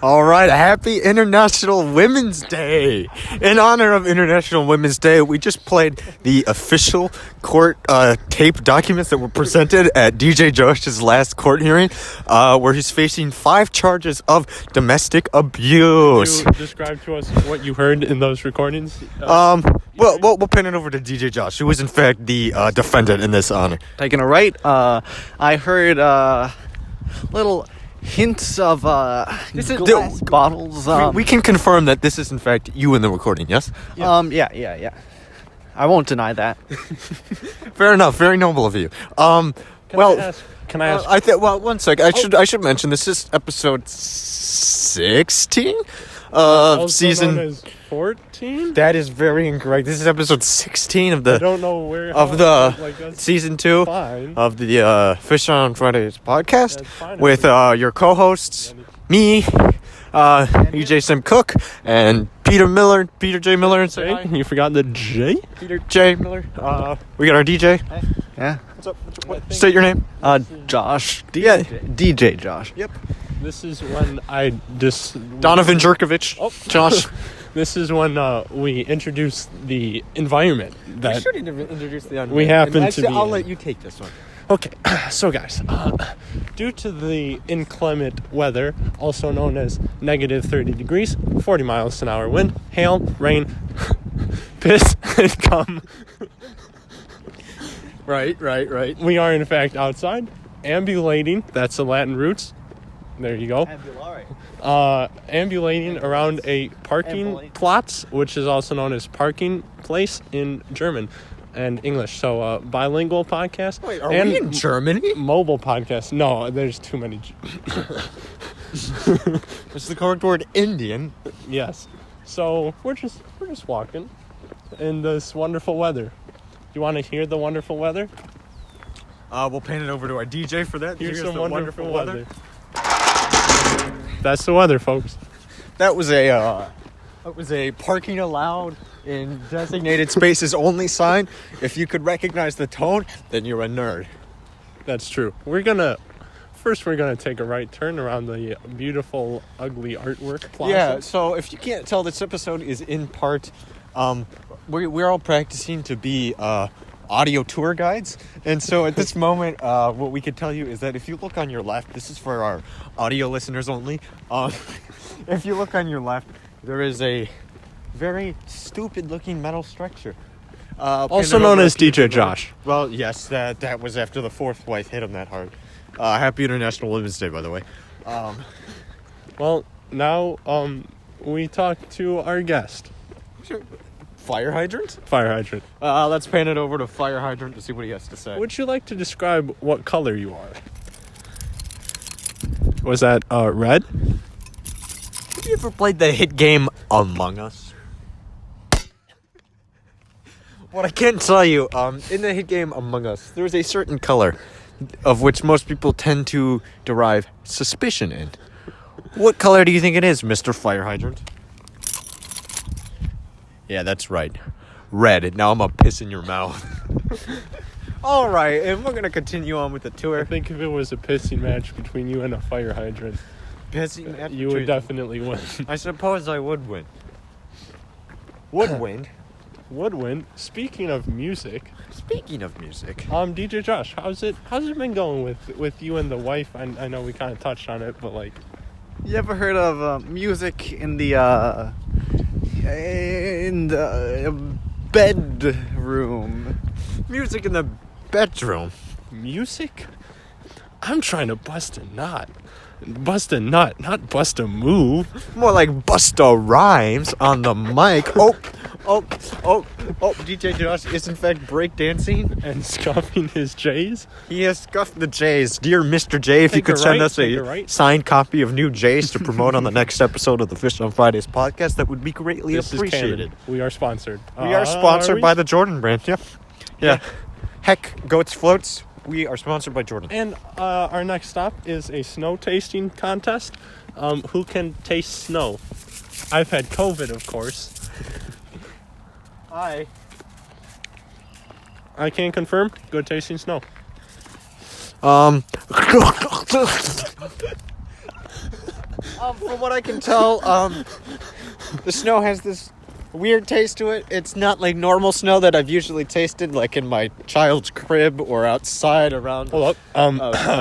All right, happy International Women's Day. In honor of International Women's Day, we just played the official court tape documents that were presented at DJ Josh's last court hearing, where he's facing 5 charges of domestic abuse. Can you describe to us what you heard in those recordings? We'll pin it over to DJ Josh, who is in fact the defendant in this honor. Taking it right, I heard little hints of glass bottles. We can confirm that this is in fact you in the recording, yes? Yeah. I won't deny that. Fair enough. Very noble of you. Can I ask? One sec. I should mention this is episode 16 Also season. known as 14? That is very incorrect. This is episode 16 of I the don't know where. that's season 2 fine. of the Fish on Fridays podcast That's fine. with your co-hosts, me, EJ Sim Cook, and Peter J. Miller. Say hi. You forgot the J? Peter J. Miller. We got our DJ. Yeah. What's up? State your name. Josh. Yeah. DJ Josh. Yep. This is when Donovan Jerkovich. Oh. Josh. This is when we introduce the environment that should introduce the we happen to be I'll in. let you take this one. Okay, so guys, due to the inclement weather, also known as negative 30 degrees, 40 miles an hour wind, hail, rain, piss, and cum. Right. We are in fact outside, ambulating, that's the Latin roots. There you go. Ambulating around a parking plots, which is also known as parking place in German and English. So bilingual podcast. Wait, are we in Germany? Mobile podcast. No, there's too many. It's the correct word, Indian. Yes. So we're just walking in this wonderful weather. Do you want to hear the wonderful weather? We'll pan it over to our DJ for that. Here's the some wonderful weather. That's the weather, folks. That was a parking allowed in designated spaces only sign. If you could recognize the tone, then you're a nerd. That's true. We're gonna take a right turn around the beautiful, ugly artwork plaza. Yeah, so if you can't tell, this episode is in part, we're all practicing to be audio tour guides. And so at this moment, what we could tell you is that if you look on your left, this is for our audio listeners only. If you look on your left, there is a very stupid looking metal structure. Also known as DJ Josh. Well, yes, that was after the 4th wife hit him that hard. Happy International Women's Day, by the way. Well, now we talk to our guest. Fire hydrant? Fire hydrant. Let's pan it over to Fire Hydrant to see what he has to say. Would you like to describe what color you are? Was that red? Have you ever played the hit game Among Us? What I can tell you, in the hit game Among Us, there's a certain color of which most people tend to derive suspicion in. What color do you think it is, Mr. Fire Hydrant? Yeah, that's right. Red. Now I'm gonna piss in your mouth. All right, and we're gonna continue on with the tour. I think if it was a pissing match between you and a fire hydrant, Pissing match you would definitely win. I suppose I would win. Would win. Would win. Speaking of music, DJ Josh, how's it been going with you and the wife? I know we kind of touched on it, but like, You ever heard of music in the bedroom? Music in the bedroom. music? I'm trying to bust a nut. Bust a nut, not bust a move. More like Busta Rhymes on the mic. Oh, DJ Josh is in fact breakdancing. And scuffing his J's. He has scuffed the J's. Dear Mr. J, if you could send us a signed copy of new J's to promote on the next episode of the Fish on Fridays podcast, that would be greatly appreciated. We are sponsored. We are sponsored by the Jordan brand. Yeah. Heck, Goats Floats. We are sponsored by Jordan. And our next stop is a snow tasting contest. Who can taste snow? I've had COVID, of course. I can confirm. Good tasting snow. From what I can tell, the snow has this weird taste to it. It's not like normal snow that I've usually tasted, like in my child's crib or outside around. Hold up. I'm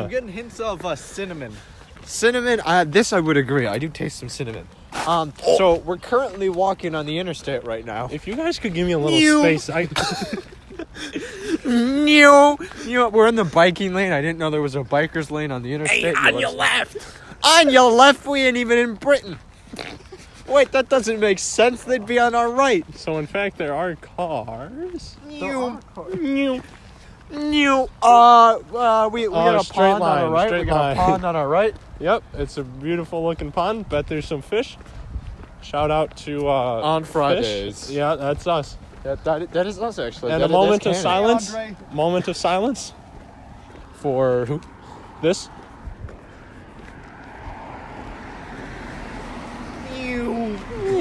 getting hints of cinnamon. Cinnamon, this I would agree. I do taste some cinnamon. So we're currently walking on the interstate right now. If you guys could give me a little space, We're in the biking lane. I didn't know there was a biker's lane on the interstate. Hey, on your left. On your left, we ain't even in Britain. Wait, that doesn't make sense. They'd be on our right. So in fact, there are cars. We got a straight pond line, on our right. straight We got line. a pond on our right. Yep, it's a beautiful looking pond. Bet there's some fish. Shout out to On Fridays. Fish. Yeah, that's us. That is us, actually. And That- a moment that's of canon. silence. Andre. Moment of silence for who? This.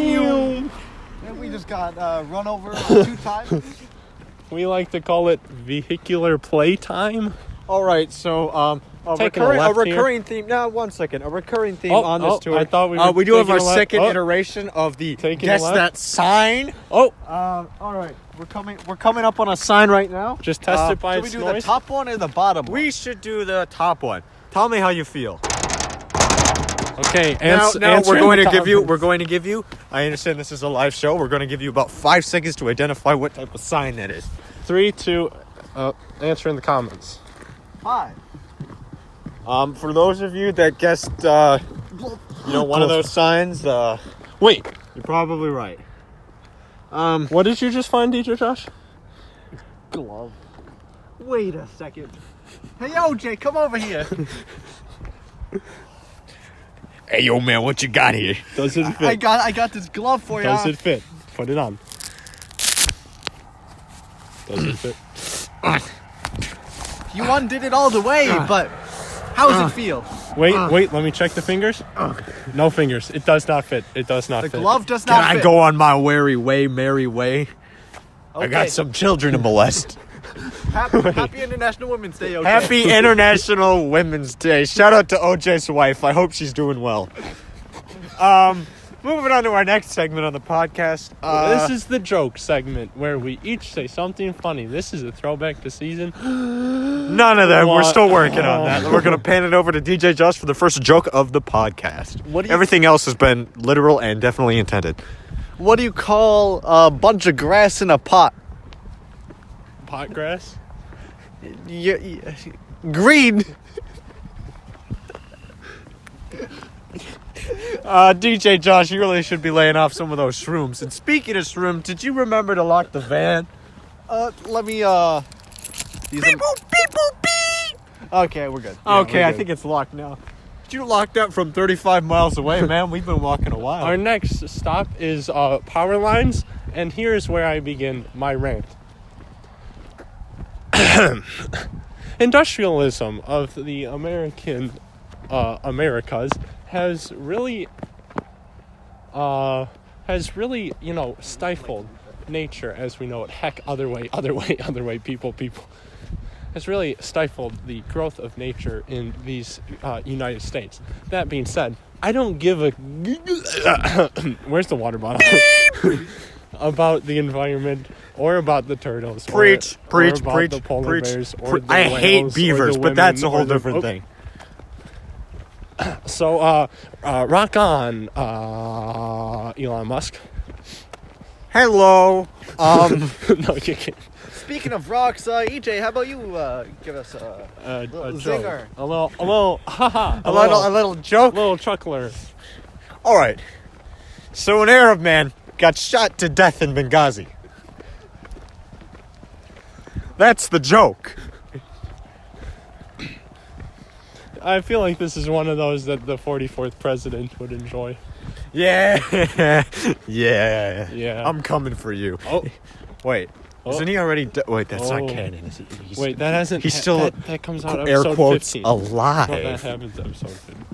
And we just got run over 2 times. We like to call it vehicular playtime. All right, so a Taking a recurring left theme. Now, one second. A recurring theme Oh, on this oh, tour. I thought we were we do have taking our a left. second Oh. iteration of the Taking a guess left. that sign. Oh, All right, we're coming up on a sign right now. just test it by Should we its do the noise. top one or the bottom one? We should do the top one. Tell me how you feel. Okay, Now answer we're going in to the give you. comments. We're going to give you. I understand this is a live show. We're going to give you about 5 seconds to identify what type of sign that is. 3, 2. Answer in the comments. 5. For those of you that guessed, one of those signs, Wait, you're probably right. what did you just find, DJ Josh? Glove. Wait a second. Hey, OJ, come over here. Hey, yo, man, what you got here? Does it fit? I got this glove for you. Does it fit? Put it on. Does it fit? You undid it all the way, but how does it feel? Wait, let me check the fingers. No fingers. It does not fit. It does not The fit. glove does Can not I fit. go on my merry way? I got Okay. some children to molest. Happy International Women's Day, OJ. Happy International Women's Day. Shout out to OJ's wife. I hope she's doing well. Moving on to our next segment on the podcast. This is the joke segment where we each say something funny. This is a throwback to season. None of them. We're What? still working on that. We're going to pan it over to DJ Josh for the first joke of the podcast. What do you- Everything else has been literal and definitely intended. What do you call a bunch of grass in a pot? Pot grass. Green. DJ Josh, you really should be laying off some of those shrooms. And speaking of shrooms, did you remember to lock the van? Let me Beep, boop, beep, boop, beep. Okay, we're good. Okay, we're I good. think it's locked now. Did you lock that from 35 miles away, man? We've been walking a while. Our next stop is power lines, and here's where I begin my rant. Industrialism of the Americas has really, stifled nature as we know it. Heck, other way, people. Has really stifled the growth of nature in these United States. That being said, I don't give a where's the water bottle about the environment or about the turtles. Preach, or preach, about preach, the polar preach. bears. Or the I hate whales, or beavers, the but that's a women, whole or the- different thing. So, rock on, Elon Musk. Hello. No, you can't. Speaking of rocks, EJ, how about you give us a A little joke. zinger? A little, haha. a little joke. little chuckler. All right. So an Arab man got shot to death in Benghazi. That's the joke. I feel like this is one of those that the 44th president would enjoy. Yeah. Yeah. Yeah. I'm coming for you. Oh, Wait. Oh. Isn't he already wait, that's Oh. not canon. Is it? wait, that hasn't. He's still that comes out air episode quotes 15. alive. No, that happens episode 15.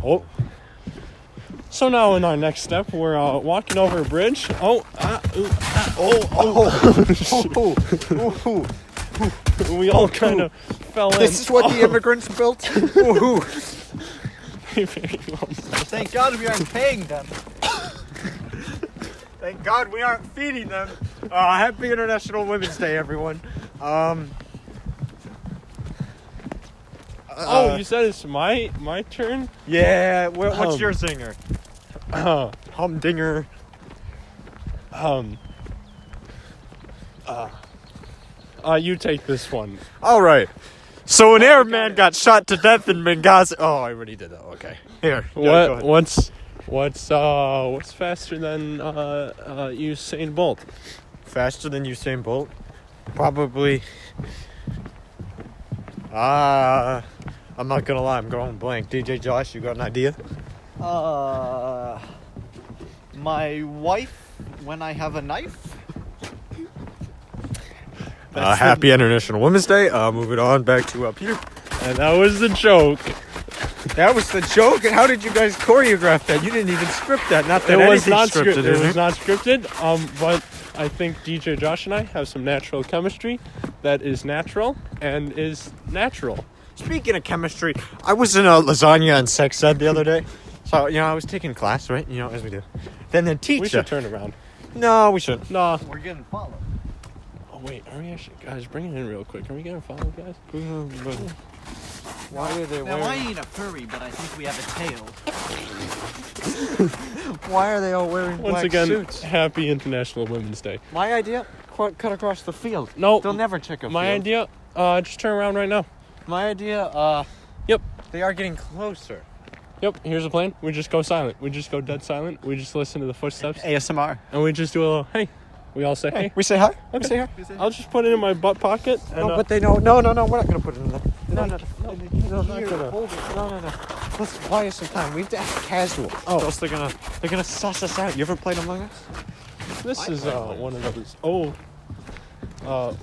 Oh. So now in our next step, we're walking over a bridge. Oh, we all kind of fell in. This is what the immigrants built. Woohoo. Very well done. Thank God we aren't paying them. Thank God we aren't feeding them. Happy International Women's Day, everyone. You said it's my turn? Yeah, what's your singer? Humdinger. You take this one. All right. So an Arab man got shot to death in Benghazi. Oh, I already did that. Okay. Here. Yeah, go ahead. What's faster than Usain Bolt? Faster than Usain Bolt? Probably. I'm not gonna lie. I'm going blank. DJ Josh, you got an idea? My wife when I have a knife. Happy International Women's Day. Moving on back to up here. And that was the joke. That was the joke. And how did you guys choreograph that? You didn't even script that. Not that It was not scripted. It was not scripted. But I think DJ Josh and I have some natural chemistry that is natural and is natural. Speaking of chemistry, I was in a lasagna and sex ed the other day. So, I was taking class, right? As we do. Then the teacher. We should turn around. No, we shouldn't. No. We're getting followed. Oh, wait. Are we actually... Guys, bring it in real quick. Are we getting followed, guys? Why are they Now, I ain't a furry, but I think we have a tail. Why are they all wearing Once black again, suits? Happy International Women's Day. My idea? Cut across the field. No. They'll never check a My field. idea, just turn around right now. My idea, Yep. They are getting closer. Yep, here's the plan. We just go silent. We just go dead silent. We just listen to the footsteps. ASMR. And we just do a little, hey. We all say, hey. We say hi. Okay. We say hi. I'll just put it in my butt pocket. And, No, but they know. No, we're not gonna put it in there. No. Let's buy us some time. We have to act casual. Oh. Or else they're gonna suss us out. You ever played Among Us? This is one of those.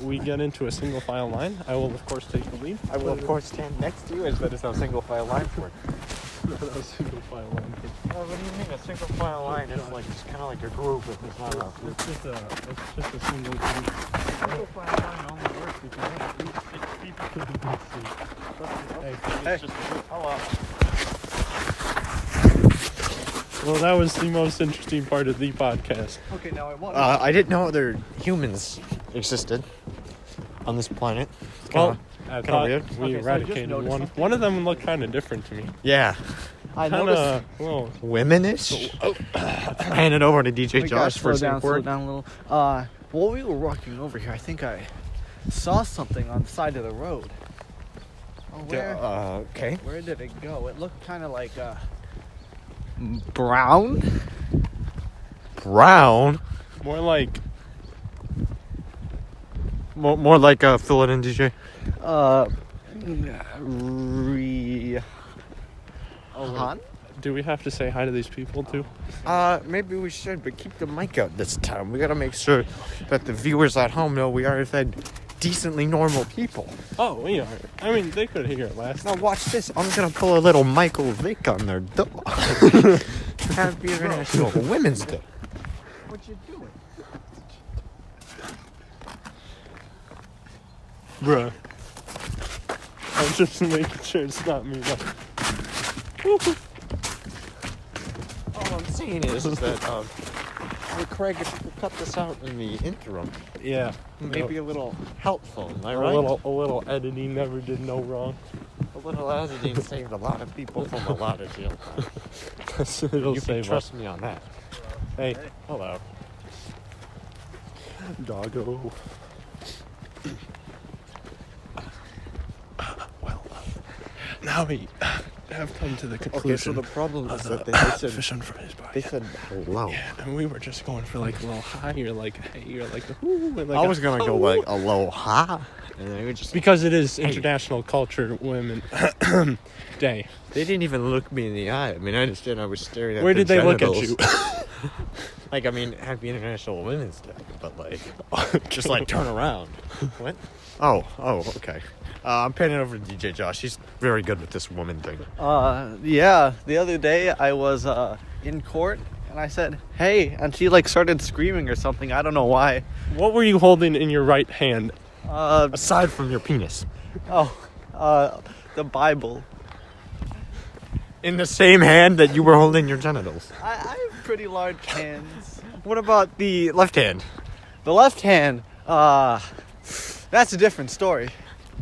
We get into a single file line. I will, of course, take the lead. I will, of course, stand next to you as that is how single file lines work. A single file line. What do you mean a single file line? It's kind of like a group. It's not a. It's just a single group. Single file line only works because people can see. Hey. Hello. Well, that was the most interesting part of the podcast. Okay, now I want. I didn't know other humans existed on this planet. Well, I thought weird. we Okay, so I just eradicated noticed one. something. One of them looked kind of different to me. Yeah. I Kind noticed. of, well, Womenish. Hand it over to DJ We gotta Josh for a slow word. down a little. While we were walking over here, I think I saw something on the side of the road. Oh, Okay. where did it go? It looked kind of like brown. Brown. more like More like fill it in, DJ. Han? Do we have to say hi to these people too? Maybe we should, but keep the mic out this time. We gotta make sure that the viewers at home know we are, in fact, decently normal people. Oh, we are. I mean, they could hear it last. Now watch this. I'm gonna pull a little Michael Vick on their door. Happy International Women's Day. What you doing? Bruh. I'm just making sure it's not me. No. All I'm saying is that Craig, if you could cut this out in the interim, Yeah. maybe a little helpful. Am I A right? little editing never did no wrong. A little editing saved a lot of people from a lot of jail. It'll You can save us. trust me on that. Hey, Hello. doggo. Well, now we have come to the conclusion. Okay, so the problem is that they said fish on Friday's podcast. they said hello. Yeah, and we were just going for like a little hi or like hey or like a whoo and like I a was gonna go like aloha, and they would just because it is International Culture Women Day. they didn't even look me in the eye. I mean, I understand I was staring at Where their did they look at genitals. you? Like, I mean, Happy International Women's Day, but like, just like turn around. What? Oh, okay. I'm panning over to DJ Josh. He's very good with this woman thing. Yeah. The other day I was in court and I said, "Hey," and she like started screaming or something. I don't know why. What were you holding in your right hand? Aside from your penis. The Bible. in the same hand that you were holding your genitals. I have pretty large hands. What about the left hand? The left hand, that's a different story.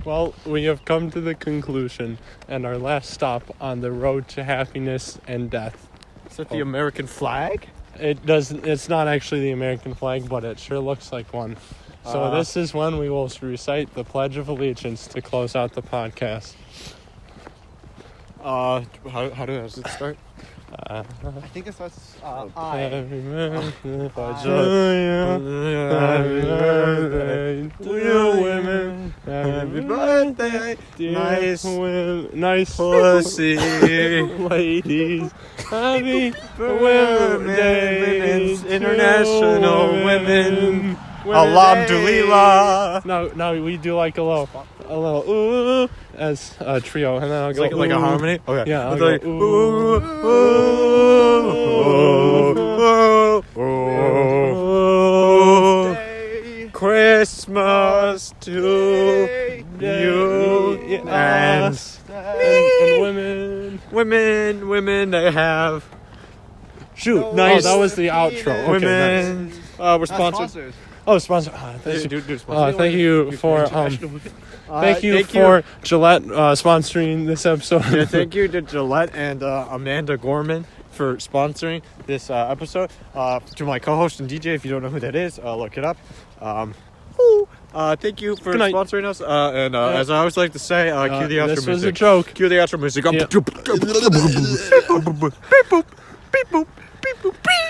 Well, we have come to the conclusion and our last stop on the road to happiness and death. Is that the American flag? It's not actually the American flag, but it sure looks like one. So this is when we will recite the Pledge of Allegiance to close out the podcast. How does it start? I think it starts, Happy birthday to you women. Happy birthday, nice pussy ladies. Happy birthday, International Women. Women's Alhamdulillah. No, we do like a little ooh as a trio, and then I'll go Like a ooh. harmony? Okay. Yeah, I'll It's go like, ooh. Christmas to you and women they have. Shoot, Nice. Oh, that was the outro. Okay, Women. nice. We're sponsored. Sponsors. Oh, sponsor. Do Thank sponsor. you for thank you for Gillette sponsoring this episode. Yeah, thank you to Gillette and Amanda Gorman for sponsoring this episode. To my co-host and DJ, if you don't know who that is, look it up. Thank you for Good night. sponsoring us. As I always like to say, cue the outro this music. was a joke. Cue the outro music. Yeah. Beep boop, beep boop, beep boop, beep boop.